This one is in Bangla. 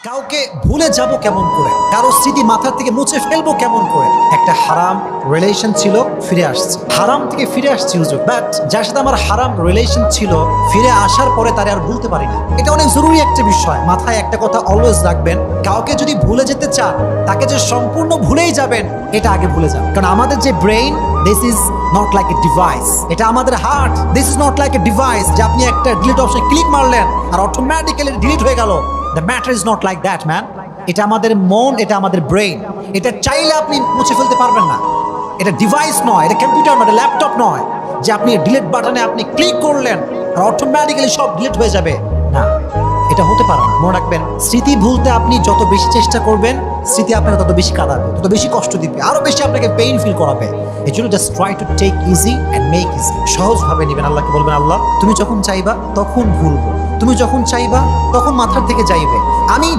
কাউকে ভুলে যাব কেমন করে, কারো স্মৃতি মাথা থেকে মুছে ফেলবো কেমন করে। একটা হারাম রিলেশন ছিল, ফিরে আসছে। হারাম থেকে ফিরে আসছি হুজুর, বাট যার সাথে আমার হারাম রিলেশন ছিল ফিরে আসার পরে তারে আর ভুলতে পারি না। এটা অনেক জরুরি একটা বিষয়। মাথায় একটা কথা অলওয়েজ রাখবেন, কাউকে যদি ভুলে যেতে চান তাকে যে সম্পূর্ণ ভুলেই যাবেন এটা আগে ভুলে যান। কারণ আমাদের যে brain, this is not like a device. এটা আমাদের heart, this is not like a device যে আপনি একটা ডিলিট অপশনে ক্লিক মারলেন আর অটোমেটিক্যালি ডিলিট হয়ে গেল। The matter is not like that, man. এটা আমাদের মন, এটা আমাদের ব্রেইন। এটা চাইলে আপনি মুছে ফেলতে পারবেন না। এটা ডিভাইস নয়, এটা কম্পিউটার নয়, এটা ল্যাপটপ নয় যে আপনি ডিলিট বাটনে আপনি ক্লিক করলেন আর অটোমেটিক্যালি সব ডিলিট হয়ে যাবে। না, এটা হতে পারে না। মনে রাখবেন, স্মৃতি ভুলতে আপনি যত বেশি চেষ্টা করবেন স্মৃতি আপনাকে তত বেশি কাঁদাবে, তত বেশি কষ্ট দিবে, আরো বেশি আপনাকে পেইন ফিল করাবে। এই জন্য just try to take easy and make easy. সহজভাবে নেবেন। আল্লাহকে বলবেন, আল্লাহ তুমি যখন চাইবা তখন ভুলবো, তুমি যখন চাইবা তখন মাথার থেকে যাইবে। আমি